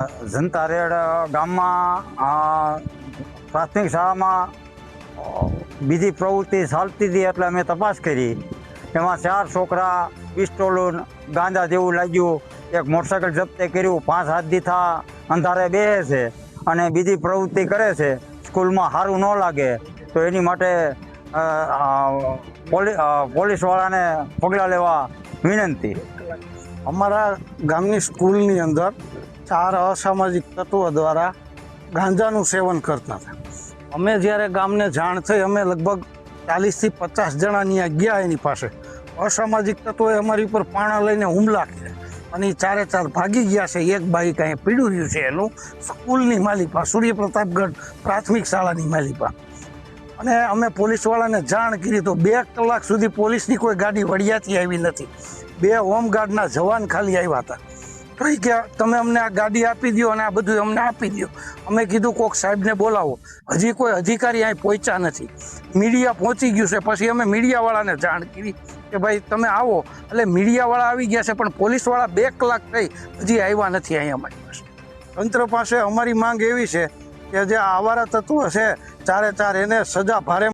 જનતા red ગામમાં પ્રાથમિક શાળામાં બીજી પ્રવૃત્તિ ચાલતી હતી એટલે અમે તપાસ કરી. એમાં 4 છોકરા પિસ્તોલ ગાંજા જેવું લાગ્યું, એક મોટરસાઇકલ જપ્તે કર્યું, 5 હાથ દીથા અંધારે બેસે છે અને બીજી પ્રવૃત્તિ કરે છે. સ્કૂલમાં સારું ન લાગે તો એની માટે પોલીસવાળાને પગલાં લેવા વિનંતી. અમારા ગામની સ્કૂલની અંદર 4 અસામાજિક તત્વો દ્વારા ગાંજાનું સેવન કરતા હતા. અમે જ્યારે ગામને જાણ થઈ, અમે લગભગ 40 થી 50 જણા ત્યાં ગયા એની પાસે. અસામાજિક તત્વોએ અમારી ઉપર પાણા લઈને હુમલા કર્યા અને એ 4 ભાગી ગયા છે. એક બાઈક અહીં પીડ્યું રહ્યું છે એનું, સ્કૂલની માલિપા, સૂર્યપ્રતાપગઢ પ્રાથમિક શાળાની માલિપા. અને અમે પોલીસવાળાને જાણ કરી તો 2 કલાક સુધી પોલીસની કોઈ ગાડી વડિયાથી આવી નથી. 2 હોમગાર્ડના જવાન ખાલી આવ્યા હતા. તો એ કે તમે અમને આ ગાડી આપી દો અને આ બધું અમને આપી દો. અમે કીધું કોક સાહેબને બોલાવો. હજી કોઈ અધિકારી અહીં પહોંચ્યા નથી. મીડિયા પહોંચી ગયું છે. પછી અમે મીડિયાવાળાને જાણ કરી કે ભાઈ તમે આવો. એટલે મીડિયાવાળા આવી ગયા છે, પણ પોલીસવાળા 2 કલાક થઈ હજી આવ્યા નથી અહીં અમારી પાસે. તંત્ર પાસે અમારી માંગ એવી છે કે જે આવારા તત્વો છે 4 એને સજા ભારે